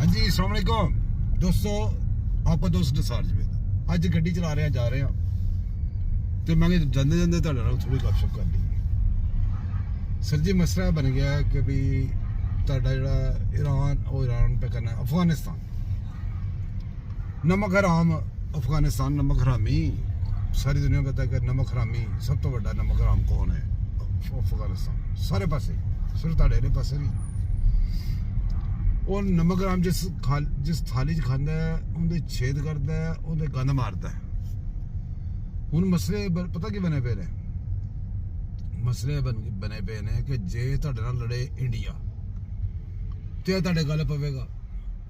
हाँ जी अस्सलाम वालेकुम दोस्तों, ਆਪਾਂ ਦੋਸਤ ਨਸਾਰ ਜਵੇਦ ਅੱਜ ਗੱਡੀ ਚਲਾ ਰਹੇ ਜਾ ਰਹੇ ਹਾਂ ਤੇ ਮੈਂ ਜਾਂਦੇ ਜਾਂਦੇ ਤੁਹਾਡੇ ਨਾਲ ਥੋੜੀ ਗੱਪਸ਼ਪ ਕਰ ਲਈ। ਸਰ ਜੀ ਮਸਲਾ ਬਣ ਗਿਆ ਕਿ ਵੀ ਤੁਹਾਡਾ ਜਿਹੜਾ ईरान पे करना है अफगानिस्तान। नमक हराम अफगानिस्तान नमक हरामी, सारी दुनिया पता है कि नमक हरामी सब तो बड़ा नमक हराम कौन है? अफगानिस्तान सारे पासे, सिर्फ ਤੁਹਾਡੇ वाले पासे नहीं। ਉਹ ਨਮਕ ਹਰਾਮ ਜਿਸ ਥਾਲੀ 'ਚ ਖਾਂਦਾ ਹੈ ਉਹਦੇ ਛੇਦ ਕਰਦਾ ਹੈ, ਉਹਦੇ ਗੰਦ ਮਾਰਦਾ ਹੈ। ਹੁਣ ਮਸਲੇ ਪਤਾ ਕੀ ਬਣੇ ਪਏ ਨੇ? ਮਸਲੇ ਬਣੇ ਪਏ ਨੇ ਕਿ ਜੇ ਤੁਹਾਡੇ ਨਾਲ ਲੜੇ ਇੰਡੀਆ ਤੇ ਇਹ ਤੁਹਾਡੇ ਗੱਲ ਪਵੇਗਾ,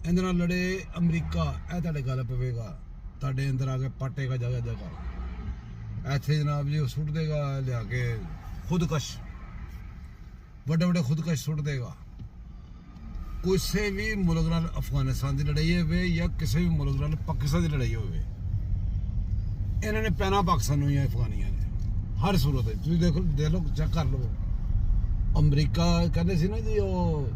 ਇਹਦੇ ਨਾਲ ਲੜੇ ਅਮਰੀਕਾ ਇਹ ਤੁਹਾਡੇ ਗੱਲ ਪਵੇਗਾ, ਤੁਹਾਡੇ ਅੰਦਰ ਆ ਕੇ ਪਾਟੇਗਾ ਜਗ੍ਹਾ ਜਗ੍ਹਾ। ਇੱਥੇ ਜਨਾਬ ਜੀ ਉਹ ਸੁੱਟ ਦੇਗਾ ਲਿਆ ਕੇ ਖੁਦਕਸ਼, ਵੱਡੇ ਵੱਡੇ ਖੁਦਕਸ਼ ਸੁੱਟ ਦੇਗਾ। ਕਿਸੇ ਵੀ ਮੁਲਕ ਨਾਲ ਅਫਗਾਨਿਸਤਾਨ ਦੀ ਲੜਾਈ ਹੋਵੇ ਜਾਂ ਕਿਸੇ ਵੀ ਮੁਲਕ ਨਾਲ ਪਾਕਿਸਤਾਨ ਦੀ ਲੜਾਈ ਹੋਵੇ, ਇਹਨਾਂ ਨੇ ਪੈਣਾ ਪਾਕਿਸਤਾਨ ਨੂੰ ਜਾਂ ਅਫਗਾਨੀਆਂ ਨੇ ਹਰ ਸੂਰਤ ਵਿੱਚ। ਤੁਸੀਂ ਦੇਖ ਲਓ, ਚੈੱਕ ਕਰ ਲਓ। ਅਮਰੀਕਾ ਕਹਿੰਦੇ ਸੀ ਨਾ ਜੀ ਉਹ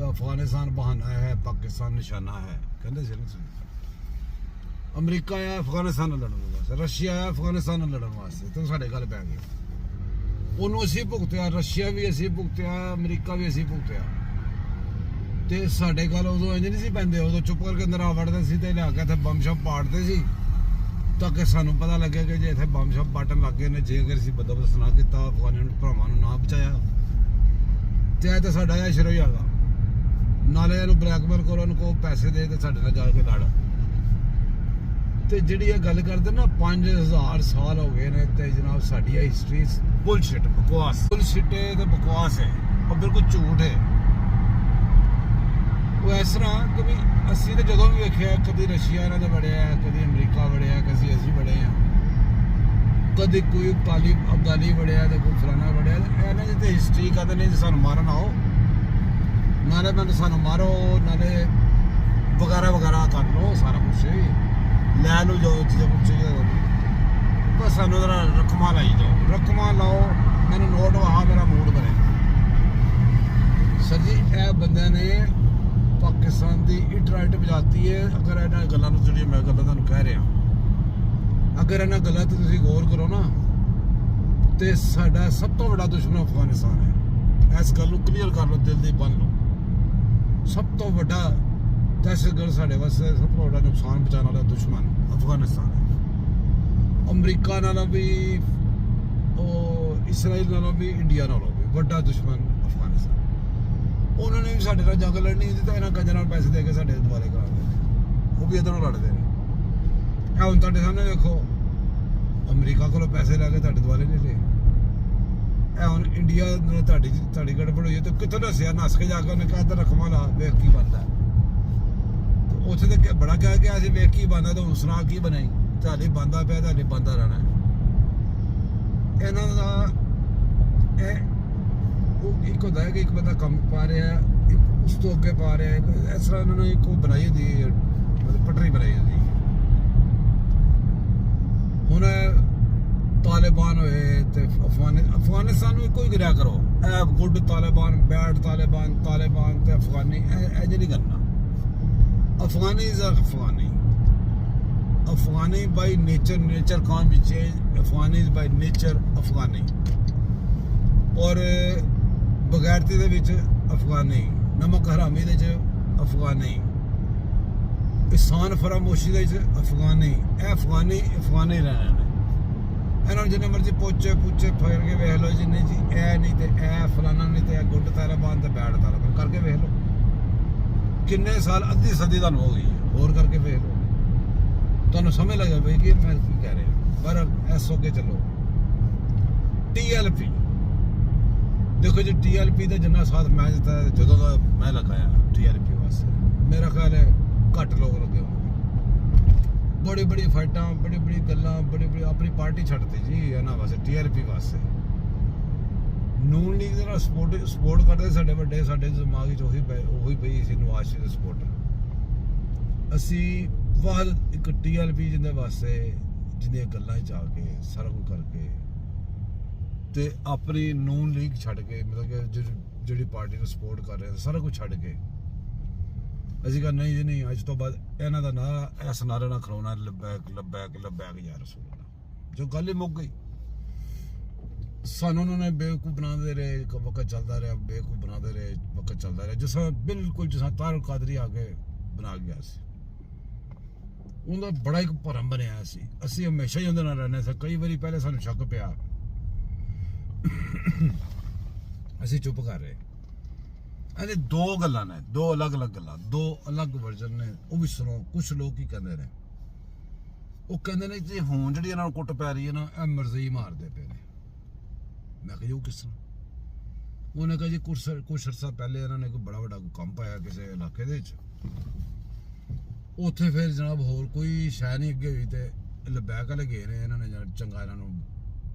ਅਫਗਾਨਿਸਤਾਨ ਬਹਾਨਾ ਹੈ, ਪਾਕਿਸਤਾਨ ਨਿਸ਼ਾਨਾ ਹੈ, ਕਹਿੰਦੇ ਸੀ ਨਾ। ਅਮਰੀਕਾ ਆਇਆ ਅਫਗਾਨਿਸਤਾਨ ਨਾਲ ਲੜਨ ਵਾਸਤੇ, ਰਸ਼ੀਆ ਆਇਆ ਅਫਗਾਨਿਸਤਾਨ ਨਾਲ ਲੜਨ ਵਾਸਤੇ, ਤੇ ਸਾਡੇ ਗੱਲ ਪੈ ਗਈ। ਉਹਨੂੰ ਅਸੀਂ ਭੁਗਤਿਆ, ਰਸ਼ੀਆ ਵੀ ਅਸੀਂ ਭੁਗਤਿਆ, ਅਮਰੀਕਾ ਵੀ ਅਸੀਂ ਭੁਗਤਿਆ। ਤੇ ਸਾਡੇ ਗੱਲ ਉਦੋਂ ਇੰਜ ਨਹੀਂ ਸੀ ਪੈਂਦੇ, ਉਦੋਂ ਚੁੱਪ ਕਰਕੇ ਅੰਦਰ ਆ ਵੜਦੇ ਸੀ ਤੇ ਲਿਆ ਕੇ ਇੱਥੇ ਬੰਬ ਸ਼ੰਬ ਪਾੜਦੇ ਸੀ ਤਾਂ ਕਿ ਸਾਨੂੰ ਪਤਾ ਲੱਗਿਆ ਕਿ ਜੇ ਇੱਥੇ ਬੰਬ ਸ਼ੰਬ ਪਾਟਣ ਲੱਗ ਗਏ ਨੇ, ਜੇ ਅਗਰ ਅਸੀਂ ਬੰਦੋਬਸਤ ਨਾ ਕੀਤਾ, ਅਫਗਾਨੀਆਂ ਭਰਾਵਾਂ ਨੂੰ ਨਾ ਬਚਾਇਆ ਤੇ ਇਹ ਤਾਂ ਸਾਡਾ ਇਹ ਸ਼ੁਰੂ ਹੀ ਹੈਗਾ। ਨਾਲੇ ਇਹਨੂੰ ਬਲੈਕਮੇਲ ਕਰੋ, ਇਹਨੂੰ ਕਹੋ ਪੈਸੇ ਦੇ ਤੇ ਸਾਡੇ ਨਾਲ ਜਾ ਕੇ ਲੜ। ਤੇ ਜਿਹੜੀ ਇਹ ਗੱਲ ਕਰਦੇ ਨਾ 5000 ਸਾਲ ਹੋ ਗਏ ਨੇ ਤੇ ਜਨਾਬ ਸਾਡੀ ਇਹ ਹਿਸਟਰੀ ਬੁਲਸ਼ਿਟ, ਬਕਵਾਸ, ਬੁਲਸ਼ਿਟ ਤੇ ਬਕਵਾਸ ਹੈ, ਉਹ ਬਿਲਕੁਲ ਝੂਠ ਹੈ। ਉਹ ਇਸ ਤਰ੍ਹਾਂ ਕਿ ਵੀ ਅਸੀਂ ਤਾਂ ਜਦੋਂ ਵੀ ਵੇਖਿਆ ਕਦੀ ਰਸ਼ੀਆ ਇਹਨਾਂ ਦਾ ਵੜਿਆ, ਕਦੀ ਅਮਰੀਕਾ ਵੜਿਆ, ਕਦੀ ਅਸੀਂ ਵੜੇ ਹਾਂ, ਕਦੀ ਕੋਈ ਤਾਲਿਬ ਅਬਦਾਲੀ ਵੜਿਆ ਤੇ ਕੋਈ ਫਲਾਣਾ ਵੜਿਆ। ਇਹਨਾਂ ਦੀ ਤਾਂ ਹਿਸਟਰੀ ਕਹਿੰਦੇ ਨੇ ਸਾਨੂੰ ਮਾਰਨ ਆਓ, ਨਾਲੇ ਮੈਨੂੰ ਸਾਨੂੰ ਮਾਰੋ, ਨਾਲੇ ਵਗੈਰਾ ਵਗੈਰਾ ਕਰ ਲਓ, ਸਾਰਾ ਕੁਛ ਲੈ ਲਓ ਜੋ ਚੀਜ਼ਾਂ ਪੁੱਛੀਆਂ। ਬਸ ਸਾਨੂੰ ਜ਼ਰਾ ਰਕਮਾਂ ਲਾਈ ਜਾਓ, ਰਕਮਾਂ ਲਾਓ, ਮੈਨੂੰ ਨੋਟ ਵਹਾ, ਮੇਰਾ ਮੂਡ ਬਣੇ। ਸਰ ਜੀ ਇਹ ਬੰਦਿਆਂ ਨੇ ਪਾਕਿਸਤਾਨ ਦੀ ਇੱਟ ਰਾਈਟ ਵਜਾਤੀ ਹੈ। ਅਗਰ ਇਹਨਾਂ ਗੱਲਾਂ ਨੂੰ, ਜਿਹੜੀਆਂ ਮੈਂ ਗੱਲਾਂ ਤੁਹਾਨੂੰ ਕਹਿ ਰਿਹਾ, ਅਗਰ ਇਹਨਾਂ ਗੱਲਾਂ ਤੇ ਤੁਸੀਂ ਗੌਰ ਕਰੋ ਨਾ ਤੇ ਸਾਡਾ ਸਭ ਤੋਂ ਵੱਡਾ ਦੁਸ਼ਮਣ ਅਫਗਾਨਿਸਤਾਨ ਹੈ। ਇਸ ਗੱਲ ਨੂੰ ਕਲੀਅਰ ਕਰ ਲਓ, ਦਿਲ ਦੀ ਬੰਨ ਲਓ। ਸਭ ਤੋਂ ਵੱਡਾ ਦਹਿਸ਼ਤਗਰਦ ਸਾਡੇ ਵਾਸਤੇ, ਸਭ ਤੋਂ ਵੱਡਾ ਨੁਕਸਾਨ ਪਹੁੰਚਾਉਣ ਵਾਲਾ ਦੁਸ਼ਮਣ ਅਫਗਾਨਿਸਤਾਨ ਹੈ। ਅਮਰੀਕਾ ਨਾਲੋਂ ਵੀ, ਉਹ ਇਸਰਾਈਲ ਨਾਲੋਂ ਵੀ, ਇੰਡੀਆ ਨਾਲੋਂ ਵੀ ਵੱਡਾ ਦੁਸ਼ਮਣ ਅਫਗਾਨਿਸਤਾਨ। ਉਹਨਾਂ ਨੇ ਵੀ ਸਾਡੇ ਨਾਲ ਜੰਗ ਲੜਨੀ ਸੀ ਤਾਂ ਇਹਨਾਂ ਕੰਜਾਂ ਨਾਲ ਪੈਸੇ ਦੇ ਕੇ ਸਾਡੇ ਦੁਆਲੇ ਕਰਾ ਦਿੰਦੇ, ਉਹ ਵੀ ਇੱਧਰੋਂ ਲੜਦੇ ਨੇ। ਇਹ ਹੁਣ ਤੁਹਾਡੇ ਸਾਹਮਣੇ ਦੇਖੋ, ਅਮਰੀਕਾ ਕੋਲੋਂ ਪੈਸੇ ਲੈ ਕੇ ਤੁਹਾਡੇ ਦੁਆਲੇ ਨਹੀਂ ਲਏ। ਇਹ ਹੁਣ ਇੰਡੀਆ ਨਾਲ ਤੁਹਾਡੀ ਗੜਬੜ ਹੋਈ ਹੈ ਤਾਂ ਕਿੱਥੋਂ ਦੱਸਿਆ? ਨੱਸ ਕੇ ਜਾ ਕੇ ਉਹਨੇ ਕਿਹਾ ਇੱਧਰ ਰਕਮਾਂ ਲਾ, ਵੇਖ ਕੀ ਬਣਦਾ। ਉੱਥੇ ਤਾਂ ਬੜਾ ਕਹਿ ਕੇ ਅਸੀਂ ਵੇਖ ਕੀ ਬਣਦਾ, ਤਾਂ ਹੁਣ ਸੁਣਾ ਕੀ ਬਣਾਈ? ਤੁਹਾਡੇ ਬਣਦਾ ਪਿਆ, ਤੁਹਾਡੇ ਬਣਦਾ ਰਹਿਣਾ। ਇਹਨਾਂ ਦਾ ਇਹ ਇੱਕ ਹੁੰਦਾ ਹੈ ਕਿ ਇੱਕ ਬੰਦਾ ਕੰਮ ਪਾ ਰਿਹਾ, ਇੱਕ ਉਸ ਤੋਂ ਅੱਗੇ ਪਾ ਰਿਹਾ, ਇਸ ਤਰ੍ਹਾਂ ਇਹਨਾਂ ਨੇ ਇੱਕ ਉਹ ਬਣਾਈ ਹੁੰਦੀ, ਮਤਲਬ ਪਟਰੀ ਬਣਾਈ ਹੁੰਦੀ। ਹੁਣ ਤਾਲਿਬਾਨ ਹੋਏ ਤੇ ਅਫਗਾਨਿਸਤਾਨ ਨੂੰ ਇੱਕੋ ਹੀ ਗਿਰਿਆ ਕਰੋ, ਇਹ ਗੁੱਡ ਤਾਲਿਬਾਨ, ਬੈਡ ਤਾਲਿਬਾਨ, ਤਾਲਿਬਾਨ ਤੇ ਅਫਗਾਨੀ, ਇਹ ਜਿਹੜੀ ਕਰਨਾ। Afghani is Afghani, Afghani by nature, nature can't be change, Afghani is by nature Afghani. ਔਰ ਬਗੈਰਤੀ ਦੇ ਵਿੱਚ ਅਫਗਾਨੀ, ਨਮਕ ਹਰਾਮੀ ਦੇ ਵਿੱਚ ਅਫਗਾਨੀ, ਇਨਸਾਨ ਫਰਾਮੋਸ਼ੀ ਦੇ ਵਿੱਚ ਅਫਗਾਨੀ। ਇਹ ਅਫਗਾਨੀ ਰਹਿਣਾ ਨੇ। ਇਹਨਾਂ ਨੂੰ ਜਿੰਨੇ ਮਰਜ਼ੀ ਪੁੱਛੇ ਫੇਰ ਕੇ ਵੇਖ ਲਓ, ਜਿੰਨੇ ਜੀ ਇਹ ਨਹੀਂ ਤੇ ਇਹ ਫਲਾਣਾ ਨਹੀਂ ਤੇ ਇਹ ਗੁੱਡ ਤਾਲਿਬਾਨ ਤੇ ਬੈਡ ਤਾਲਿਬਾਨ ਕਰਕੇ ਵੇਖ ਲਓ। ਕਿੰਨੇ ਸਾਲ, ਅੱਧੀ ਸਦੀ ਤੁਹਾਨੂੰ ਹੋ ਗਈ, ਹੋਰ ਕਰਕੇ ਵੇਖ ਲਓ, ਤੁਹਾਨੂੰ ਸਮਝ ਲੱਗ ਜਾਵੇ ਕਿ ਮੈਂ ਕੀ ਕਹਿ ਰਿਹਾ। ਪਰ ਐਸ ਹੋ ਕੇ ਚੱਲੋ। TLP ਦੇਖੋ ਜੀ, TLP ਦਾ ਜਿੰਨਾ ਸਾਥ ਮੈਂ ਦਿੱਤਾ ਜਦੋਂ ਦਾ ਮੈਂ ਲਗਾਇਆ TLP ਵਾਸਤੇ, ਮੇਰਾ ਖਿਆਲ ਹੈ ਘੱਟ ਲੋਕ ਲੱਗੇ ਹੋਣਗੇ। ਬੜੀ ਬੜੀ ਫਾਈਟਾਂ, ਬੜੀ ਬੜੀ ਗੱਲਾਂ, ਬੜੀ ਬੜੀ ਆਪਣੀ ਪਾਰਟੀ ਛੱਡਤੀ ਜੀ ਇਹਨਾਂ ਵਾਸਤੇ, TLP ਵਾਸਤੇ। ਨੂਨ ਲੀਗ ਦੇ ਨਾਲ ਸਪੋਰਟ ਕਰਦੇ ਸਾਡੇ ਵੱਡੇ, ਸਾਡੇ ਦਿਮਾਗ 'ਚ ਉਹੀ ਪਈ ਸੀ ਨਵਾਜ਼ ਸ਼ਰੀਫ ਦਾ ਸਪੋਰਟ। ਅਸੀਂ ਬਾਅਦ ਇੱਕ TLP ਜਿਹਦੇ ਵਾਸਤੇ, ਜਿਹਦੀਆਂ ਗੱਲਾਂ 'ਚ ਆ ਕੇ ਸਾਰਾ ਕੁਝ ਕਰਕੇ ਤੇ ਆਪਣੀ ਨੂਨ ਲੀਗ ਛੱਡ ਕੇ, ਮਤਲਬ ਕਿ ਜਿਹੜੀ ਪਾਰਟੀ ਨੂੰ ਸਪੋਰਟ ਕਰ ਰਹੇ ਸਾਰਾ ਕੁਝ ਛੱਡ ਕੇ ਅਸੀਂ ਕਿਹਾ ਨਹੀਂ ਜੀ ਨਹੀਂ, ਅੱਜ ਤੋਂ ਬਾਅਦ ਇਹਨਾਂ ਦਾ ਨਾਂ ਇਸ ਨਾਰੇ ਨਾਲ ਖਲੋਣਾ, ਲੱਬੈਕ ਲੱਬੈਕ ਲੱਬੈਕ ਯਾ ਰਸੂਲ ਅੱਲਾਹ। ਜੋ ਗੱਲ ਹੀ ਮੁੱਕ ਗਈ। ਸਾਨੂੰ ਉਹਨਾਂ ਨੇ ਬੇਵਕੂਫ ਬਣਾਉਂਦੇ ਰਹੇ, ਵਕਤ ਚੱਲਦਾ ਰਿਹਾ, ਬੇਵਕੂਫ ਬਣਾਉਂਦੇ ਰਹੇ, ਵਕਤ ਚੱਲਦਾ ਰਿਹਾ। ਜਿਸ ਤਰ੍ਹਾਂ ਬਿਲਕੁਲ ਜਿਸ ਤਰ੍ਹਾਂ ਤਾਰੁਲ ਕਾਦਰੀ ਆ ਕੇ ਬਣਾ ਗਿਆ ਸੀ, ਉਹਦਾ ਬੜਾ ਇੱਕ ਭਰਮ ਬਣਿਆ ਸੀ। ਅਸੀਂ ਹਮੇਸ਼ਾ ਹੀ ਉਹਦੇ ਨਾਲ ਰਹਿੰਦੇ ਸੀ। ਕਈ ਵਾਰੀ ਪਹਿਲੇ ਸਾਨੂੰ ਸ਼ੱਕ ਪਿਆ, ਅਸੀਂ ਚੁੱਪ ਕਰ ਰਹੇ। ਇਹਦੇ ਦੋ ਗੱਲਾਂ ਨੇ, ਦੋ ਅਲੱਗ-ਅਲੱਗ ਗੱਲਾਂ, ਦੋ ਅਲੱਗ ਵਰਜਨ ਨੇ। ਉਹ ਵੀ ਸੁਣੋ। ਕੁਝ ਲੋਕ ਕੀ ਕਹਿੰਦੇ ਨੇ, ਉਹ ਕਹਿੰਦੇ ਨੇ ਜੇ ਹੁਣ ਜਿਹੜੀ ਇਹਨਾਂ ਨੂੰ ਕੁੱਟ ਪੈ ਰਹੀ ਹੈ ਨਾ, ਇਹ ਮਰਜ਼ੀ ਮਾਰਦੇ ਪਏ ਨੇ। ਮੈਂ ਕਿਹਾ ਜੀ ਉਹ ਕਿਸ ਤਰ੍ਹਾਂ? ਉਹਨੇ ਕਿਹਾ ਜੀ ਕੁਛ ਅਰਸਾ ਪਹਿਲੇ ਇਹਨਾਂ ਨੇ ਕੋਈ ਬੜਾ ਵੱਡਾ ਕੰਮ ਪਾਇਆ ਕਿਸੇ ਇਲਾਕੇ ਦੇ ਵਿੱਚ, ਉੱਥੇ ਫਿਰ ਜਨਾਬ ਹੋਰ ਕੋਈ ਸ਼ੈ ਨਹੀਂ ਅੱਗੇ ਹੋਈ ਤੇ ਲੱਬੈਕ ਵਾਲੇ ਗਏ ਨੇ। ਇਹਨਾਂ ਨੇ ਚੰਗਾ ਇਹਨਾਂ ਨੂੰ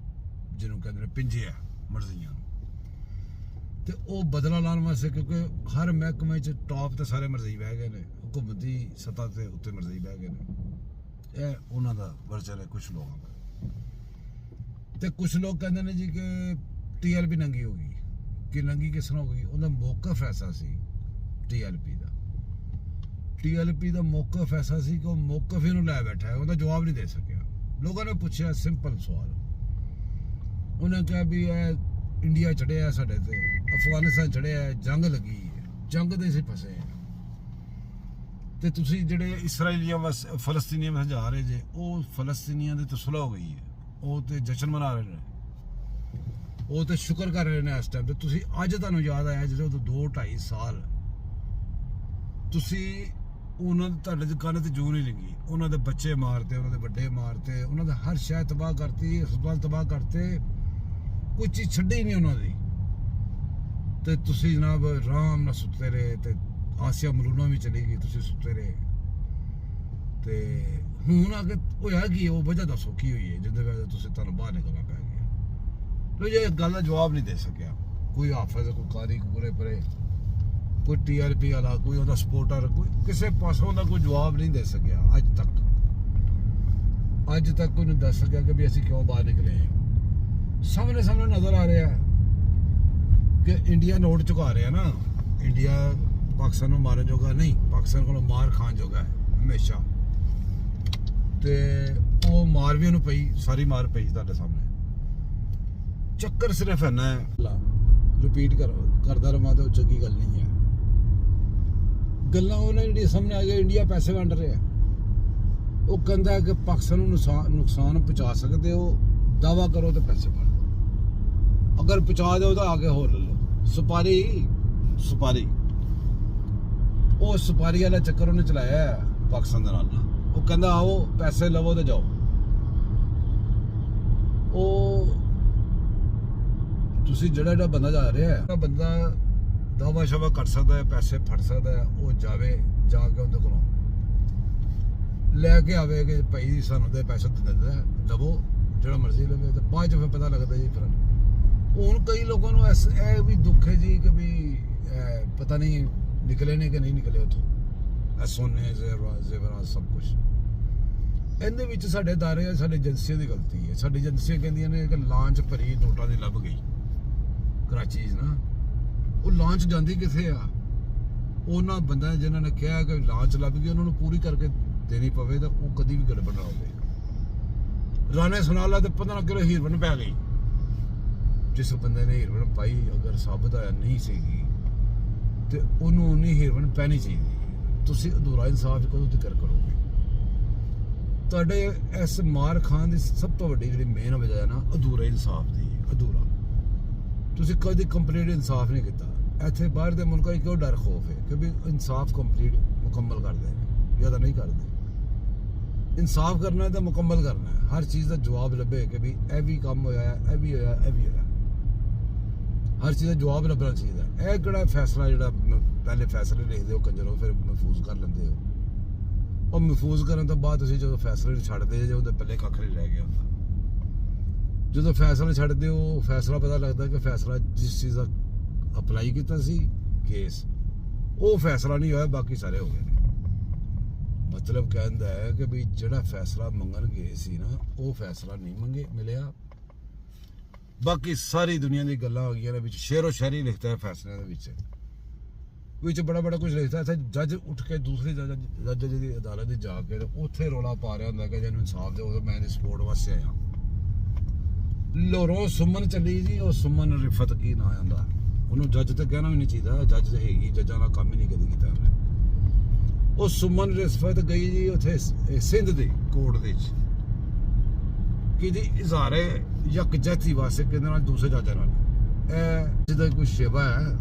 ਜਿਹਨੂੰ ਕਹਿੰਦੇ ਨੇ ਪਿੰਜਿਆ ਮਰਜ਼ੀਆਂ ਨੂੰ, ਤੇ ਉਹ ਬਦਲਾ ਲਾਉਣ ਵਾਸਤੇ, ਕਿਉਂਕਿ ਹਰ ਮਹਿਕਮੇ 'ਚ ਟੌਪ ਤੇ ਸਾਰੇ ਮਰਜ਼ੀ ਬਹਿ ਗਏ ਨੇ, ਹੁਕੂਮਤੀ ਸਤ੍ਹਾ ਤੇ ਉੱਤੇ ਮਰਜ਼ੀ ਬਹਿ ਗਏ ਨੇ। ਇਹ ਉਹਨਾਂ ਦਾ ਵਰਚਨ ਹੈ ਕੁਛ ਲੋਕਾਂ ਦਾ। ਤੇ ਕੁਛ ਲੋਕ ਕਹਿੰਦੇ ਨੇ ਜੀ ਕਿ TLP ਨੰਗੀ ਹੋ ਗਈ। ਕਿ ਨੰਗੀ ਕਿਸ ਤਰ੍ਹਾਂ ਹੋ ਗਈ? ਉਹਦਾ ਮੌਕਫ ਐਸਾ ਸੀ TLP ਦਾ ਮੌਕਫ ਐਸਾ ਸੀ ਕਿ ਉਹ ਮੌਕਫ ਇਹਨੂੰ ਲੈ ਬੈਠਾ ਹੈ, ਉਹਦਾ ਜਵਾਬ ਨਹੀਂ ਦੇ ਸਕਿਆ। ਲੋਕਾਂ ਨੇ ਪੁੱਛਿਆ ਸਿੰਪਲ ਸਵਾਲ, ਉਹਨੇ ਕਿਹਾ ਵੀ ਇਹ ਇੰਡੀਆ ਚੜਿਆ ਸਾਡੇ ਤੇ, ਅਫਗਾਨਿਸਤਾਨ ਚੜਿਆ, ਜੰਗ ਲੱਗੀ ਹੈ, ਜੰਗ ਦੇ ਅਸੀਂ ਫਸੇ ਹਾਂ, ਤੇ ਤੁਸੀਂ ਜਿਹੜੇ ਇਸਰਾਈਲੀਆਂ ਫਲਸਤੀਨੀਆਂ ਵਿੱਚ ਜਾ ਰਹੇ ਜੇ, ਉਹ ਫਲਸਤੀਨੀਆਂ ਦੀ ਤਾਂ ਸੁਲਹ ਹੋ ਗਈ ਹੈ, ਉਹ ਤੇ ਜਸ਼ਨ ਮਨਾ ਰਹੇ ਨੇ, ਉਹ ਤੇ ਸ਼ੁਕਰ ਕਰ ਰਹੇ ਨੇ ਇਸ ਟਾਈਮ ਤੇ। ਤੁਸੀਂ ਅੱਜ ਤੁਹਾਨੂੰ ਯਾਦ ਆਇਆ ਜਿਹੜੇ ਉਦੋਂ 2-2.5 ਸਾਲ ਤੁਸੀਂ ਉਹਨਾਂ ਦੇ ਤੁਹਾਡੇ ਦੇ ਕੰਨ ਤੇ ਜੂ ਨਹੀਂ ਲੱਗੀ, ਉਹਨਾਂ ਦੇ ਬੱਚੇ ਮਾਰਤੇ, ਉਹਨਾਂ ਦੇ ਵੱਡੇ ਮਾਰਤੇ, ਉਹਨਾਂ ਦਾ ਹਰ ਸ਼ੈ ਤਬਾਹ ਕਰਤੀ, ਹਸਪਤਾਲ ਤਬਾਹ ਕਰਤੇ, ਕੋਈ ਚੀਜ਼ ਛੱਡੀ ਨਹੀਂ ਉਹਨਾਂ ਦੀ। ਤੇ ਤੁਸੀਂ ਜਨਾਬ ਆਰਾਮ ਨਾਲ ਸੁੱਤੇ ਰਹੇ, ਤੇ ਆਸਿਆ ਮਲੂਨਾ ਵੀ ਚਲੀ ਗਈ, ਤੁਸੀਂ ਸੁੱਤੇ ਰਹੇ। ਤੇ ਹੁਣ ਆ ਕੇ ਹੋਇਆ ਕੀ? ਉਹ ਵਜ੍ਹਾ ਦੱਸੋ ਕੀ ਹੋਈ ਹੈ ਜਿਹਦੇ ਵਜ੍ਹਾ ਤੁਸੀਂ ਤੁਹਾਨੂੰ ਬਾਹਰ ਨਿਕਲਣਾ ਪੈ ਗਿਆ? ਲੋ ਜੇ ਇਸ ਗੱਲ ਦਾ ਜਵਾਬ ਨਹੀਂ ਦੇ ਸਕਿਆ ਕੋਈ ਹਾਫਿਜ਼, ਕੋਈ ਕਾਰੀ, ਕੋਈ ਪਰੇ, ਕੋਈ TLP ਵਾਲਾ, ਕੋਈ ਉਹਦਾ ਸਪੋਰਟਰ, ਕੋਈ ਕਿਸੇ ਪਾਸੋਂ ਦਾ ਕੋਈ ਜਵਾਬ ਨਹੀਂ ਦੇ ਸਕਿਆ ਅੱਜ ਤੱਕ ਉਹਨੂੰ ਦੱਸ ਸਕਿਆ ਕਿ ਵੀ ਅਸੀਂ ਕਿਉਂ ਬਾਹਰ ਨਿਕਲੇ ਹਾਂ। ਸਾਹਮਣੇ ਨਜ਼ਰ ਆ ਰਿਹਾ ਕਿ ਇੰਡੀਆ ਨੋਟ ਝੁਕਾ ਰਿਹਾ ਨਾ। ਇੰਡੀਆ ਪਾਕਿਸਤਾਨ ਨੂੰ ਮਾਰਨ ਜੋਗਾ ਨਹੀਂ, ਪਾਕਿਸਤਾਨ ਕੋਲੋਂ ਮਾਰ ਖਾਣ ਜੋਗਾ ਹੈ ਹਮੇਸ਼ਾ। ਤੇ ਉਹ ਮਾਰ ਵੀ ਉਹਨੂੰ ਪਈ, ਸਾਰੀ ਮਾਰ ਪਈ ਤੁਹਾਡੇ ਸਾਹਮਣੇ। ਚੱਕਰ ਸਿਰਫ ਇੰਨਾ ਹੈ, ਰਿਪੀਟ ਕਰਦਾ ਰਵਾਂ ਤੇ ਉਹ ਚੰਗੀ ਗੱਲ ਨਹੀਂ ਹੈ। ਗੱਲਾਂ ਉਹਨਾਂ ਜਿਹੜੀਆਂ ਸਾਹਮਣੇ ਆ ਗਈਆਂ, ਇੰਡੀਆ ਪੈਸੇ ਵੰਡ ਰਿਹਾ, ਉਹ ਕਹਿੰਦਾ ਕਿ ਪਾਕਿਸਤਾਨ ਨੂੰ ਨੁਕਸਾਨ ਪਹੁੰਚਾ ਸਕਦੇ ਹੋ, ਦਾਵਾ ਕਰੋ ਤੇ ਪੈਸੇ ਫੜ ਲਓ, ਅਗਰ ਪਹੁੰਚਾ ਦਿਓ ਤਾਂ ਆਗੇ ਹੋਰ ਲੈ ਲਓ। ਸੁਪਾਰੀ ਉਹ ਸੁਪਾਰੀ ਵਾਲਾ ਚੱਕਰ ਉਹਨੇ ਚਲਾਇਆ ਪਾਕਿਸਤਾਨ ਦੇ ਨਾਲ। ਉਹ ਕਹਿੰਦਾ ਆਓ ਪੈਸੇ ਲਵੋ ਤੇ ਜਾਓ। ਉਹ ਤੁਸੀਂ ਜਿਹੜਾ ਬੰਦਾ ਜਾ ਰਿਹਾ ਹੈ, ਬੰਦਾ ਦਾਵਾ ਸ਼ਾਵਾ ਕਰ ਸਕਦਾ ਹੈ, ਪੈਸੇ ਫੜ ਸਕਦਾ ਹੈ, ਉਹ ਜਾਵੇ, ਜਾ ਕੇ ਉਹਦੇ ਕੋਲੋਂ ਲੈ ਕੇ ਆਵੇ ਕਿ ਭਾਈ ਸਾਨੂੰ ਦੇ ਪੈਸੇ ਦਿੰਦਾ ਦਵੋ, ਜਿਹੜਾ ਮਰਜ਼ੀ ਲਵੇ। ਤੇ ਬਾਅਦ ਚ ਫਿਰ ਪਤਾ ਲੱਗਦਾ ਜੀ ਫਿਰ ਹੁਣ ਕਈ ਲੋਕਾਂ ਨੂੰ ਇਹ ਵੀ ਦੁੱਖ ਹੈ ਜੀ ਕਿ ਵੀ ਪਤਾ ਨਹੀਂ ਨਿਕਲੇ ਨੇ ਕਿ ਨਹੀਂ ਨਿਕਲੇ ਉੱਥੋਂ, ਸੋਨੇ ਜ਼ੇਵਰਾਤ ਸਭ ਕੁਝ। ਇਹਦੇ ਵਿੱਚ ਸਾਡੇ ਦਾਰੇ, ਸਾਡੀ ਏਜੰਸੀਆਂ ਦੀ ਗਲਤੀ ਹੈ। ਸਾਡੀ ਏਜੰਸੀਆਂ ਕਹਿੰਦੀਆਂ ਨੇ ਕਿ ਲਾਂਚ ਭਰੀ ਨੋਟਾਂ ਦੀ ਲੱਭ ਗਈ ਕਰਾਚੀ 'ਚ ਨਾ, ਉਹ ਲਾਂਚ ਜਾਂਦੀ ਕਿੱਥੇ ਆ? ਉਹਨਾਂ ਬੰਦਿਆਂ ਜਿਨ੍ਹਾਂ ਨੇ ਕਿਹਾ ਕਿ ਲਾਂਚ ਲੱਭ ਗਈ, ਉਹਨਾਂ ਨੂੰ ਪੂਰੀ ਕਰਕੇ ਦੇਣੀ ਪਵੇ ਤਾਂ ਉਹ ਕਦੀ ਵੀ ਗੜਬੜ ਨਾ ਹੋਵੇ। ਰਾਣੇ ਸੁਨਾਲਾ ਤੇ 15 ਕਿਲੋ ਹੀਰੋਇਨ ਪੈ ਗਈ। ਜਿਸ ਬੰਦੇ ਨੇ ਹੀਰੋਇਨ ਪਾਈ ਅਗਰ ਸਾਬਤ ਹੋਇਆ ਨਹੀਂ ਸੀਗੀ ਤੇ ਉਹਨੂੰ ਉਨੀ ਹੀਰੋਇਨ ਪੈਣੀ ਚਾਹੀਦੀ। ਤੁਸੀਂ ਅਧੂਰਾ ਇਨਸਾਫ ਕਦੋਂ ਤੱਕ ਕਰੋਗੇ? ਤੁਹਾਡੇ ਇਸ ਮਾਰ ਖਾਨ ਦੀ ਸਭ ਤੋਂ ਵੱਡੀ ਜਿਹੜੀ ਮੇਨ ਵਜ੍ਹਾ ਹੈ ਨਾ, ਅਧੂਰਾ ਇਨਸਾਫ ਦੀ। ਅਧੂਰਾ ਤੁਸੀਂ ਕਦੇ ਕੰਪਲੀਟ ਇਨਸਾਫ ਨਹੀਂ ਕੀਤਾ। ਇੱਥੇ ਬਾਹਰ ਦੇ ਮੁਲਕਾਂ 'ਚ ਕਿਉਂ ਡਰ ਖੋਫ ਹੈ ਕਿ ਵੀ ਇਨਸਾਫ ਕੰਪਲੀਟ ਮੁਕੰਮਲ ਕਰਦੇ ਨੇ ਜਾਂ ਤਾਂ ਨਹੀਂ ਕਰਦੇ। ਇਨਸਾਫ ਕਰਨਾ ਹੈ ਤਾਂ ਮੁਕੰਮਲ ਕਰਨਾ ਹੈ, ਹਰ ਚੀਜ਼ ਦਾ ਜਵਾਬ ਲੱਭੇ ਕਿ ਵੀ ਇਹ ਵੀ ਕੰਮ ਹੋਇਆ, ਇਹ ਵੀ ਹੋਇਆ, ਇਹ ਵੀ ਹੋਇਆ। ਹਰ ਚੀਜ਼ ਦਾ ਜਵਾਬ ਲੱਭਣਾ ਚਾਹੀਦਾ। ਇਹ ਕਿਹੜਾ ਫੈਸਲਾ ਜਿਹੜਾ ਪਹਿਲੇ ਫੈਸਲੇ ਲਿਖਦੇ ਹੋ ਕੰਜਰੋ, ਫਿਰ ਮਹਿਫੂਜ਼ ਕਰ ਲੈਂਦੇ ਹੋ। ਉਹ ਮਹਿਫੂਜ਼ ਕਰਨ ਤੋਂ ਬਾਅਦ ਤੁਸੀਂ ਜਦੋਂ ਫੈਸਲੇ ਨੂੰ ਛੱਡਦੇ ਜੇ ਉਹਦੇ ਪੱਲੇ ਕੱਖ ਨਹੀਂ ਰਹਿ ਗਿਆ ਹੁੰਦਾ। ਜਦੋਂ ਫੈਸਲਾ ਛੱਡਦੇ ਹੋ, ਫੈਸਲਾ ਪਤਾ ਲੱਗਦਾ ਕਿ ਫੈਸਲਾ ਜਿਸ ਚੀਜ਼ ਦਾ ਅਪਲਾਈ ਕੀਤਾ ਸੀ ਕੇਸ, ਉਹ ਫੈਸਲਾ ਨਹੀਂ ਹੋਇਆ, ਬਾਕੀ ਸਾਰੇ ਹੋ ਗਏ ਨੇ। ਮਤਲਬ ਕਹਿੰਦਾ ਹੈ ਕਿ ਵੀ ਜਿਹੜਾ ਫੈਸਲਾ ਮੰਗਣ ਗਏ ਸੀ ਨਾ, ਉਹ ਫੈਸਲਾ ਨਹੀਂ ਮਿਲਿਆ। ਬਾਕੀ ਸਾਰੀ ਦੁਨੀਆ ਦੀ ਗੱਲਾਂ ਹੋ ਗਈਆਂ ਨੇ, ਵਿੱਚ ਸ਼ੇਰੋ ਸ਼ਾਇਰੀ ਲਿਖਦਾ ਹੈ ਫੈਸਲਿਆਂ ਦੇ ਵਿੱਚ। ਵਿੱਚ ਬੜਾ ਕੁਝ ਲਿਖਦਾ ਇੱਥੇ ਜੱਜ ਉੱਠ ਕੇ ਦੂਸਰੇ ਜੱਜ ਦੀ ਅਦਾਲਤ ਦੇ ਜਾ ਕੇ ਉੱਥੇ ਰੌਲਾ ਪਾ ਰਿਹਾ ਹੁੰਦਾ ਕਿ ਜਿਹਨੂੰ ਇਨਸਾਫ ਦਿਓ ਮੈਂ ਇਹਦੀ ਸਪੋਰਟ ਵਾਸਤੇ ਆਇਆ। ਲੋਰੋਂ ਸੁਮਨ ਚੱਲੀ ਜੀ, ਉਹ ਸੁਮਨ ਰਿਫਤ ਕੀ ਨਾਂ ਆਉਂਦਾ, ਉਹਨੂੰ ਜੱਜ ਤੇ ਕਹਿਣਾ ਵੀ ਨਹੀਂ ਚਾਹੀਦਾ, ਜੱਜ ਹੈਗੀ, ਜੱਜਾਂ ਦਾ ਕੰਮ ਹੀ ਨਹੀਂ ਕਦੇ ਕੀਤਾ ਉਹਨੇ। ਉਹ ਸੁਮਨ ਰਿਫਤ ਗਈ ਜੀ ਉੱਥੇ ਸਿੰਧ ਦੀ ਕੋਰਟ ਦੇ ਵਿੱਚ ਕਿਹਦੀ ਇਜ਼ਹਾਰੇ ਯਕਜਹਿਤੀ ਵਾਸਤੇ ਕਿਹਦੇ ਨਾਲ, ਦੂਸਰੇ ਜੱਜਾਂ ਨਾਲ। ਇਹ ਜਿਹਦਾ ਕੋਈ ਸ਼ੇਵਾ ਹੈ,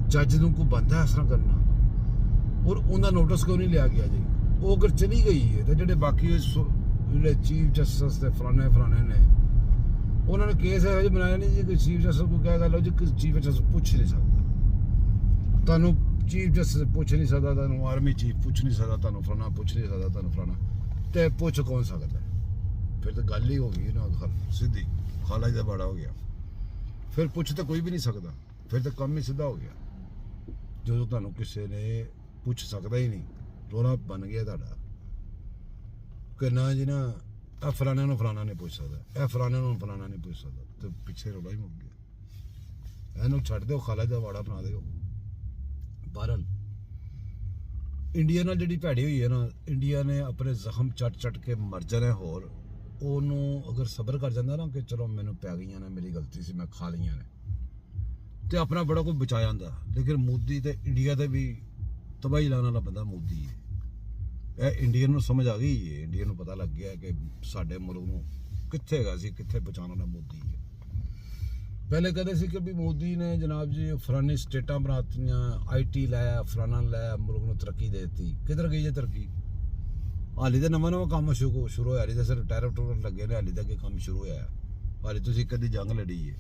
ਜੱਜ ਨੂੰ ਕੋਈ ਬੰਦਾ ਇਸ ਤਰ੍ਹਾਂ ਕਰਨਾ, ਔਰ ਉਹਦਾ ਨੋਟਿਸ ਕਿਉਂ ਨਹੀਂ ਲਿਆ ਗਿਆ ਜੀ। ਉਹ ਅਗਰ ਚਲੀ ਗਈ ਹੈ ਤਾਂ ਜਿਹੜੇ ਬਾਕੀ ਜਿਹੜੇ ਚੀਫ ਜਸਟਿਸ ਤੇ ਫਲਾਣੇ ਨੇ ਉਹਨਾਂ ਨੇ ਕੇਸ ਇਹੋ ਜਿਹਾ ਬਣਾਇਆ ਨਹੀਂ ਜੀ ਕਿ ਚੀਫ ਜਸਟਿਸ ਨੂੰ ਕਹਿ ਗੱਲ ਜੀ ਚੀਫ ਜਸਟਿਸ ਪੁੱਛ ਨਹੀਂ ਸਕਦਾ ਤੁਹਾਨੂੰ, ਚੀਫ ਜਸਟਿਸ ਪੁੱਛ ਨਹੀਂ ਸਕਦਾ ਤੁਹਾਨੂੰ, ਆਰਮੀ ਚੀਫ ਪੁੱਛ ਨਹੀਂ ਸਕਦਾ ਤੁਹਾਨੂੰ, ਫਲਾਣਾ ਪੁੱਛ ਨਹੀਂ ਸਕਦਾ ਤੁਹਾਨੂੰ, ਫਲਾਣਾ ਤੇ ਪੁੱਛ ਕੌਣ ਸਕਦਾ। ਫਿਰ ਤਾਂ ਗੱਲ ਹੀ ਹੋ ਗਈ ਨਾ ਸਿੱਧੀ, ਖਾਲਾ ਦਾ ਬਾੜਾ ਹੋ ਗਿਆ। ਫਿਰ ਪੁੱਛ ਤਾਂ ਕੋਈ ਵੀ ਨਹੀਂ ਸਕਦਾ, ਫਿਰ ਤਾਂ ਕੰਮ ਹੀ ਸਿੱਧਾ ਹੋ ਗਿਆ। ਜਦੋਂ ਤੁਹਾਨੂੰ ਕਿਸੇ ਨੇ ਪੁੱਛ ਸਕਦਾ ਹੀ ਨਹੀਂ, ਰੋਲਾ ਬਣ ਗਿਆ ਤੁਹਾਡਾ ਕਿ ਨਾ ਜੀ ਨਾ ਇਹ ਫਲਾਣੇ ਨੂੰ ਫਲਾਣਾ ਨਹੀਂ ਪੁੱਛ ਸਕਦਾ, ਇਹ ਫਲਾਣੇ ਨੂੰ ਫਲਾਣਾ ਨਹੀਂ ਪੁੱਛ ਸਕਦਾ, ਤੇ ਪਿੱਛੇ ਰੋਲਾ ਹੀ ਮੁੱਕ ਗਿਆ। ਇਹਨੂੰ ਛੱਡ ਦਿਓ, ਖਾਲਾ ਦਾ ਬਾੜਾ ਬਣਾ ਦਿਓ। ਬਹਰਹਾਲ ਇੰਡੀਆ ਨਾਲ ਜਿਹੜੀ ਭੈੜੀ ਹੋਈ ਹੈ ਨਾ, ਇੰਡੀਆ ਨੇ ਆਪਣੇ ਜ਼ਖਮ ਚੱਟ ਕੇ ਮਰ ਜਾਣਾ। ਹੋਰ ਉਹਨੂੰ ਅਗਰ ਸਬਰ ਕਰ ਜਾਂਦਾ ਨਾ ਕਿ ਚਲੋ ਮੈਨੂੰ ਪੈ ਗਈਆਂ ਨੇ, ਮੇਰੀ ਗਲਤੀ ਸੀ, ਮੈਂ ਖਾ ਲਈਆਂ ਨੇ, ਤੇ ਆਪਣਾ ਬੜਾ ਕੁਝ ਬਚਾ ਜਾਂਦਾ। ਲੇਕਿਨ ਮੋਦੀ ਤੇ ਇੰਡੀਆ ਦੇ ਵੀ ਤਬਾਹੀ ਲਾਉਣ ਵਾਲਾ ਬੰਦਾ ਮੋਦੀ ਹੈ। ਇਹ ਇੰਡੀਅਨ ਨੂੰ ਸਮਝ ਆ ਗਈ ਹੈ, ਇੰਡੀਅਨ ਨੂੰ ਪਤਾ ਲੱਗ ਗਿਆ ਕਿ ਸਾਡੇ ਮੁਲਕ ਨੂੰ ਕਿੱਥੇ ਹੈਗਾ ਸੀ, ਕਿੱਥੇ ਪਹੁੰਚਾਉਣ ਵਾਲਾ ਮੋਦੀ ਹੈ। ਪਹਿਲੇ ਕਹਿੰਦੇ ਸੀ ਕਿ ਵੀ ਮੋਦੀ ਨੇ ਜਨਾਬ ਜੀ ਫਲਾਨੀ ਸਟੇਟਾਂ ਬਣਾਤੀਆਂ, IT ਲਾਇਆ, ਫਲਾਣਾ ਲਾਇਆ, ਮੁਲਕ ਨੂੰ ਤਰੱਕੀ ਦੇ ਦਿੱਤੀ। ਕਿੱਧਰ ਗਈ ਹੈ ਤਰੱਕੀ? ਹਾਲੀ ਤਾਂ ਨਵਾਂ ਕੰਮ ਸ਼ੁਰੂ ਹੋਇਆ, ਹਾਲੀ ਤਾਂ ਸਿਰ ਟੈਰਰ ਲੱਗੇ ਨੇ, ਹਾਲੀ ਤੱਕ ਇਹ ਕੰਮ ਸ਼ੁਰੂ ਹੋਇਆ। ਹਾਲੀ ਤੁਸੀਂ ਕਦੀ ਜੰਗ ਲੜੀ ਹੈ।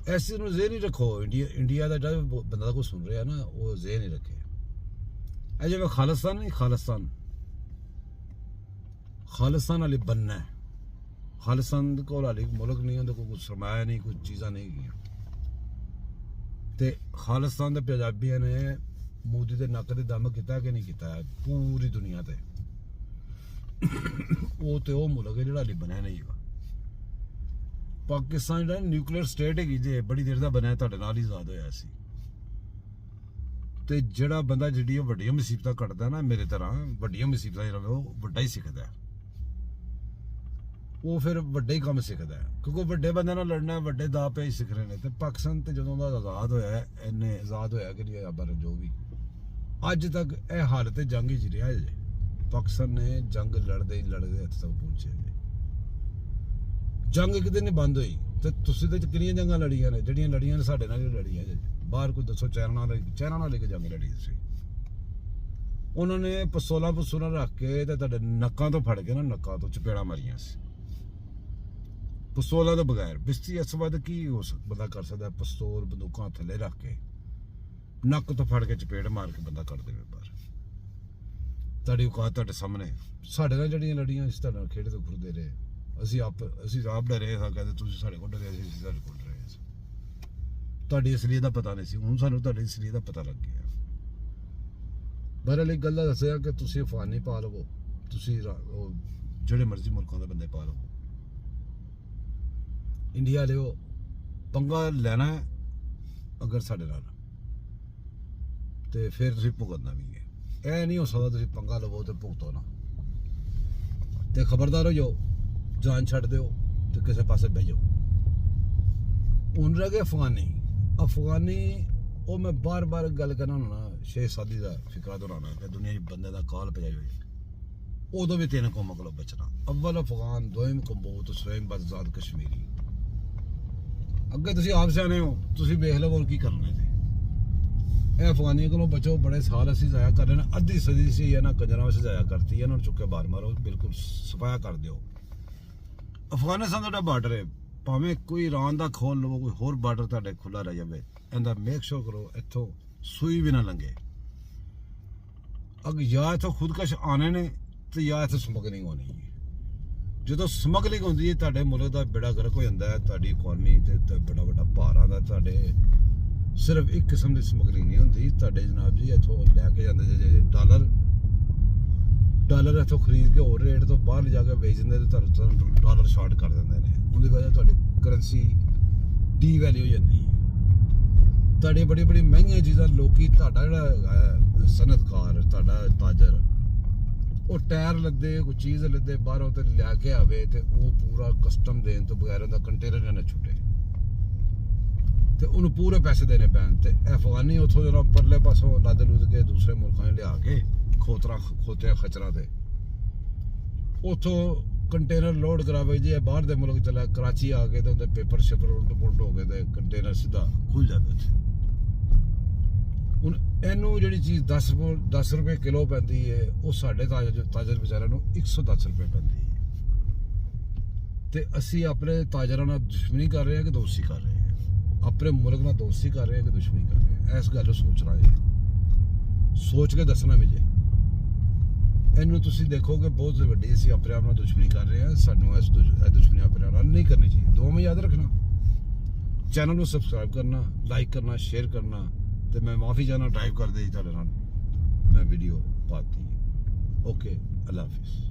ਐਸੇ ਨੂੰ ਜ਼ੇਨ ਹੀ ਰੱਖੋ। ਇੰਡੀਆ ਦਾ ਜਿਹੜਾ ਬੰਦਾ ਕੋਈ ਸੁਣ ਰਿਹਾ ਨਾ, ਉਹ ਜ਼ੇਨ ਹੀ ਰੱਖੇ। ਇਹ ਜਿਵੇਂ ਖਾਲਿਸਤਾਨ ਨਹੀਂ, ਖਾਲਿਸਤਾਨ ਵਾਲੀ ਬੰਨਾ ਹੈ। ਖਾਲਿਸਤਾਨ ਦੇ ਕੋਲ ਹਾਲੀ ਮੁਲਕ ਨਹੀਂ, ਉਹਦੇ ਕੋਲ ਕੋਈ ਸਰਮਾਇਆ ਨਹੀਂ, ਕੋਈ ਚੀਜ਼ਾਂ ਨਹੀਂ ਹੈਗੀਆਂ। ਤੇ ਖਾਲਿਸਤਾਨ ਦੇ ਪੰਜਾਬੀਆਂ ਨੇ ਮੋਦੀ ਦੇ ਨੱਕ ਦੇ ਦਮ ਕੀਤਾ ਕਿ ਨਹੀਂ ਕੀਤਾ ਪੂਰੀ ਦੁਨੀਆ ਤੇ। ਉਹ ਮੁਲਕ ਹੈ ਜਿਹੜਾ ਹਾਲੀ ਬਣਿਆ ਨਹੀਂ ਹੈਗਾ। ਪਾਕਿਸਤਾਨ ਜਿਹੜਾ ਨਿਊਕਲੀਅਰ ਸਟੇਟ ਹੈਗੀ ਜੇ, ਬੜੀ ਦੇਰ ਦਾ ਬਣਿਆ, ਤੁਹਾਡੇ ਨਾਲ ਹੀ ਆਜ਼ਾਦ ਹੋਇਆ ਸੀ। ਤੇ ਜਿਹੜਾ ਬੰਦਾ ਜਿਹੜੀਆਂ ਵੱਡੀਆਂ ਮੁਸੀਬਤਾਂ ਕੱਟਦਾ ਨਾ, ਮੇਰੇ ਤਰ੍ਹਾਂ ਵੱਡੀਆਂ ਮੁਸੀਬਤਾਂ ਜਿਹੜਾ ਉਹ ਵੱਡਾ ਹੀ ਸਿੱਖਦਾ, ਉਹ ਫਿਰ ਵੱਡੇ ਹੀ ਕੰਮ ਸਿੱਖਦਾ, ਕਿਉਂਕਿ ਵੱਡੇ ਬੰਦੇ ਨਾਲ ਲੜਨਾ, ਵੱਡੇ ਦਾਅ ਪੇ ਹੀ ਸਿੱਖ ਰਹੇ ਨੇ। ਤੇ ਪਾਕਿਸਤਾਨ ਤੇ ਜਦੋਂ ਦਾ ਆਜ਼ਾਦ ਹੋਇਆ, ਇੰਨੇ ਆਜ਼ਾਦ ਹੋਇਆ ਕਿ ਨਹੀਂ ਬਾਰੇ ਜੋ ਵੀ ਅੱਜ ਤੱਕ ਇਹ ਹਾਲਤ ਤੇ ਜੰਗ ਹੀ ਰਿਹਾ ਜੇ। ਪਾਕਿਸਤਾਨ ਨੇ ਜੰਗ ਲੜਦੇ ਇੱਥੇ ਤੱਕ ਪਹੁੰਚੇ। ਜੰਗ ਇੱਕ ਦਿਨ ਨਹੀਂ ਬੰਦ ਹੋਈ। ਤੇ ਤੁਸੀਂ ਤੇ ਕਿੰਨੀਆਂ ਜੰਗਾਂ ਲੜੀਆਂ ਨੇ, ਜਿਹੜੀਆਂ ਲੜੀਆਂ ਨੇ ਸਾਡੇ ਨਾਲ ਹੀ ਲੜੀਆਂ ਜੇ। ਬਾਹਰ ਕੋਈ ਦੱਸੋ ਚਾਈਨਾ ਨਾਲ ਲੈ ਕੇ ਜੰਗ ਲੜੀ ਸੀ। ਉਹਨਾਂ ਨੇ ਪਸਤੌਲਾਂ ਰੱਖ ਕੇ ਤੇ ਤੁਹਾਡੇ ਨੱਕਾਂ ਤੋਂ ਫੜ ਕੇ ਨਾ, ਨੱਕਾਂ ਤੋਂ ਚਪੇੜਾਂ ਮਾਰੀਆਂ ਸੀ ਪਿਸਤੌਲਾਂ ਤੋਂ ਬਗੈਰ। ਬਿਸਤੀ ਇਸ ਵੱਧ ਕੀ ਬੰਦਾ ਕਰ ਸਕਦਾ? ਪਿਸਤੌਲ ਬੰਦੂਕਾਂ ਥੱਲੇ ਰੱਖ ਕੇ ਨੱਕ ਤੋਂ ਫੜ ਕੇ ਚਪੇੜ ਮਾਰ ਕੇ ਬੰਦਾ ਕਰ ਦੇਵੇ ਬਾਹਰ। ਤੁਹਾਡੀ ਔਕਾਤ ਤੁਹਾਡੇ ਸਾਹਮਣੇ। ਸਾਡੇ ਨਾਲ ਜਿਹੜੀਆਂ ਲੜੀਆਂ ਇਸ ਤਰ੍ਹਾਂ ਖੇਡਦੇ ਫਿਰਦੇ ਰਹੇ। ਅਸੀਂ ਆਪ ਡਰੇ ਸਾਂ, ਕਹਿੰਦੇ ਤੁਸੀਂ ਸਾਡੇ ਕੋਲ ਡਰੇ ਸੀ, ਅਸੀਂ ਸਾਡੇ ਕੋਲ ਡਰੇ ਸੀ। ਤੁਹਾਡੀ ਅਸਲੀਅਤ ਦਾ ਪਤਾ ਨਹੀਂ ਸੀ, ਹੁਣ ਸਾਨੂੰ ਤੁਹਾਡੀ ਅਸਲੀਅਤ ਦਾ ਪਤਾ ਲੱਗ ਗਿਆ। ਬਹਰਹਾਲ ਇੱਕ ਗੱਲ ਦਾ ਦੱਸਿਆ ਕਿ ਤੁਸੀਂ ਅਫਗਾਨੀ ਪਾ ਲਵੋ, ਤੁਸੀਂ ਜਿਹੜੇ ਮਰਜ਼ੀ ਮੁਲਕਾਂ ਦੇ ਬੰਦੇ ਪਾ ਲਵੋ, ਇੰਡੀਆ ਲਿਓ, ਪੰਗਾ ਲੈਣਾ ਅਗਰ ਸਾਡੇ ਨਾਲ ਤੇ ਫਿਰ ਤੁਸੀਂ ਭੁਗਤਣਾ ਵੀ ਹੈ। ਇਹ ਨਹੀਂ ਹੋ ਸਕਦਾ ਤੁਸੀਂ ਪੰਗਾ ਲਵੋ ਤੇ ਭੁਗਤੋ ਨਾ। ਤੇ ਖਬਰਦਾਰ ਹੋ ਜਾਓ, ਜਾਨ ਛੱਡ ਦਿਓ ਤੇ ਕਿਸੇ ਪਾਸੇ ਬਹਿ ਜਾਓ। ਹੁਣ ਰਹਿ ਗਏ ਅਫਗਾਨੀ। ਉਹ ਮੈਂ ਬਾਰ ਗੱਲ ਕਰਨਾ ਹੁੰਦਾ, ਸ਼ੇਖ ਸਾਦੀ ਦਾ ਫਿਕਰਾ ਦੁਹਰਾਉਣਾ ਕਿ ਦੁਨੀਆ 'ਚ ਬੰਦੇ ਦਾ ਕਾਲ ਪਜਾਈ ਹੋਈ। ਉਦੋਂ ਵੀ 3 ਕੌਮਾਂ ਕੋਲੋਂ ਬਚਣਾ। ਅਵਲ ਅਫਗਾਨ, ਦੋਇਮ ਕੰਬੋਤ, ਸੋਇਮ ਬਜ਼ਾਦ ਕਸ਼ਮੀਰੀ। ਅੱਗੇ ਤੁਸੀਂ ਆਪ ਸਿਆਣੇ ਹੋ, ਤੁਸੀਂ ਵੇਖ ਲਓ ਹੋਰ ਕੀ ਕਰਨਾ ਤੇ। ਇਹ ਅਫਗਾਨੀਆਂ ਕੋਲੋਂ ਬਚੋ। ਬੜੇ ਸਾਲ ਅਸੀਂ ਜ਼ਾਇਆ ਕਰ ਰਹੇ ਨੇ, ਅੱਧੀ ਸਦੀ ਸੀ ਇਹਨਾਂ ਕੰਜਰਾਂ ਵਿੱਚ ਜ਼ਾਇਆ ਕਰਤੀ। ਇਹਨਾਂ ਨੂੰ ਚੁੱਕ ਕੇ ਬਾਹਰ ਮਾਰੋ, ਬਿਲਕੁਲ ਸਫਾਇਆ ਕਰ ਦਿਓ। ਅਫਗਾਨਿਸਤਾਨ ਦਾ ਬਾਰਡਰ ਹੈ, ਭਾਵੇਂ ਕੋਈ ਇਰਾਨ ਦਾ ਖੋਲ ਲਵੋ, ਕੋਈ ਹੋਰ ਬਾਰਡਰ ਤੁਹਾਡੇ ਖੁੱਲਾ ਰਹਿ ਜਾਵੇ, ਇਹਦਾ ਮੇਕ ਸ਼ੋਰ ਕਰੋ ਇੱਥੋਂ ਸੂਈ ਵੀ ਨਾ ਲੰਘੇ। ਅਗ ਜਾਂ ਇੱਥੋਂ ਖੁਦਕਸ਼ ਆਣੇ ਨੇ ਤੇ ਜਾਂ ਇੱਥੇ ਸਮਗਲਿੰਗ ਹੋਣੀ ਹੈ। ਜਦੋਂ ਸਮਗਲਿੰਗ ਹੁੰਦੀ ਹੈ ਤੁਹਾਡੇ ਮੁਲਕ ਦਾ ਬੇੜਾ ਗਰਕ ਹੋ ਜਾਂਦਾ ਹੈ, ਤੁਹਾਡੀ ਇਕਨੋਮੀ ਤੇ ਬੜਾ ਵੱਡਾ ਭਾਰ ਆਉਂਦਾ। ਤੁਹਾਡੇ ਸਿਰਫ ਇੱਕ ਕਿਸਮ ਦੀ ਸਮਗਲਿੰਗ ਨਹੀਂ ਹੁੰਦੀ, ਤੁਹਾਡੇ ਜਨਾਬ ਜੀ ਇੱਥੋਂ ਲੈ ਕੇ ਜਾਂਦੇ ਜੇ ਡਾਲਰ ਇੱਥੋਂ ਖਰੀਦ ਕੇ ਹੋਰ ਰੇਟ ਤੋਂ ਬਾਹਰ ਲਿਜਾ ਕੇ ਵੇਚ ਦਿੰਦੇ ਤੇ ਤੁਹਾਨੂੰ ਡਾਲਰ ਸ਼ਾਰਟ ਕਰ ਦਿੰਦੇ ਨੇ। ਉਹਦੀ ਵਜ੍ਹਾ ਤੁਹਾਡੀ ਕਰੰਸੀ ਡੀਵੈਲਿਊ ਹੋ ਜਾਂਦੀ ਹੈ। ਤੁਹਾਡੀ ਬੜੀ ਬੜੀ ਮਹਿੰਗੀਆਂ ਚੀਜ਼ਾਂ ਲੋਕੀ ਤੁਹਾਡਾ ਜਿਹੜਾ ਸਨਅਤਕਾਰ ਤੁਹਾਡਾ ਤਾਜਰ ਉਹ ਟਾਇਰ ਲੱਦੇ ਕੋਈ ਚੀਜ਼ ਲੱਦੇ ਬਾਹਰੋਂ ਤੇ ਲਿਆ ਕੇ ਆਵੇ ਤੇ ਉਹ ਪੂਰਾ ਕਸਟਮ ਦੇਣ ਤੋਂ ਬਗੈਰ ਉਹਦਾ ਕੰਟੇਨਰ ਨਾ ਛੁੱਟੇ ਤੇ ਉਹਨੂੰ ਪੂਰੇ ਪੈਸੇ ਦੇਣੇ ਪੈਣ ਤੇ ਅਫਗਾਨੀ ਉੱਥੋਂ ਜਿਹੜਾ ਪਰਲੇ ਪਾਸੋਂ ਲੱਦ ਲੁੱਦ ਕੇ ਦੂਸਰੇ ਮੁਲਕਾਂ 'ਚ ਲਿਆ ਕੇ ਖੋਤਿਆਂ ਖਚਰਾਂ ਤੇ ਉੱਥੋਂ ਕੰਟੇਨਰ ਲੋਡ ਕਰਾਵੇ ਜੀ ਇਹ ਬਾਹਰ ਦੇ ਮੁਲਕ ਚਲਾ ਕਰਾਚੀ ਆ ਕੇ ਤੇ ਉਹਦੇ ਪੇਪਰ ਸ਼ੇਪਰ ਉਲਟ ਪੁਲਟ ਹੋ ਗਏ ਤੇ ਕੰਟੇਨਰ ਸਿੱਧਾ ਖੁੱਲ ਜਾਂਦਾ ਉੱਥੇ ਹੁਣ ਇਹਨੂੰ ਜਿਹੜੀ ਚੀਜ਼ 10 ਰੁਪਏ ਕਿਲੋ ਪੈਂਦੀ ਹੈ ਉਹ ਸਾਡੇ ਤਾਜਰ ਵਿਚਾਰਿਆਂ ਨੂੰ 110 ਰੁਪਏ ਪੈਂਦੀ ਹੈ ਤੇ ਅਸੀਂ ਆਪਣੇ ਤਾਜਰਾਂ ਨਾਲ ਦੁਸ਼ਮਣੀ ਕਰ ਰਹੇ ਹਾਂ ਕਿ ਦੋਸਤੀ ਕਰ ਰਹੇ ਹਾਂ ਆਪਣੇ ਮੁਲਕ ਨਾਲ ਦੋਸਤੀ ਕਰ ਰਹੇ ਹਾਂ ਕਿ ਦੁਸ਼ਮਣੀ ਕਰ ਰਹੇ ਹਾਂ ਇਸ ਗੱਲ ਨੂੰ ਸੋਚਣਾ ਜੀ ਸੋਚ ਕੇ ਦੱਸਣਾ ਵੀ ਜੇ ਇਹਨੂੰ ਤੁਸੀਂ ਦੇਖੋਗੇ ਬਹੁਤ ਵੱਡੀ ਅਸੀਂ ਆਪਣੇ ਆਪ ਨਾਲ ਦੁਸ਼ਮਣੀ ਕਰ ਰਹੇ ਹਾਂ ਸਾਨੂੰ ਇਸ ਦੁਸ਼ਮਣੀ ਆਪਣੇ ਨਾਲ ਨਹੀਂ ਕਰਨੀ ਚਾਹੀਦੀ ਦੋਵੇਂ ਯਾਦ ਰੱਖਣਾ ਚੈਨਲ ਨੂੰ ਸਬਸਕ੍ਰਾਈਬ ਕਰਨਾ ਲਾਈਕ ਕਰਨਾ ਸ਼ੇਅਰ ਕਰਨਾ ਤੇ ਮੈਂ ਮਾਫੀ ਚਾਹਨਾ ਡਰਾਈਵ ਕਰਦੇ ਜੀ ਤੁਹਾਡੇ ਨਾਲ ਮੈਂ ਵੀਡੀਓ ਪਾਤੀ ਓਕੇ ਅੱਲਾ ਹਾਫਿਜ਼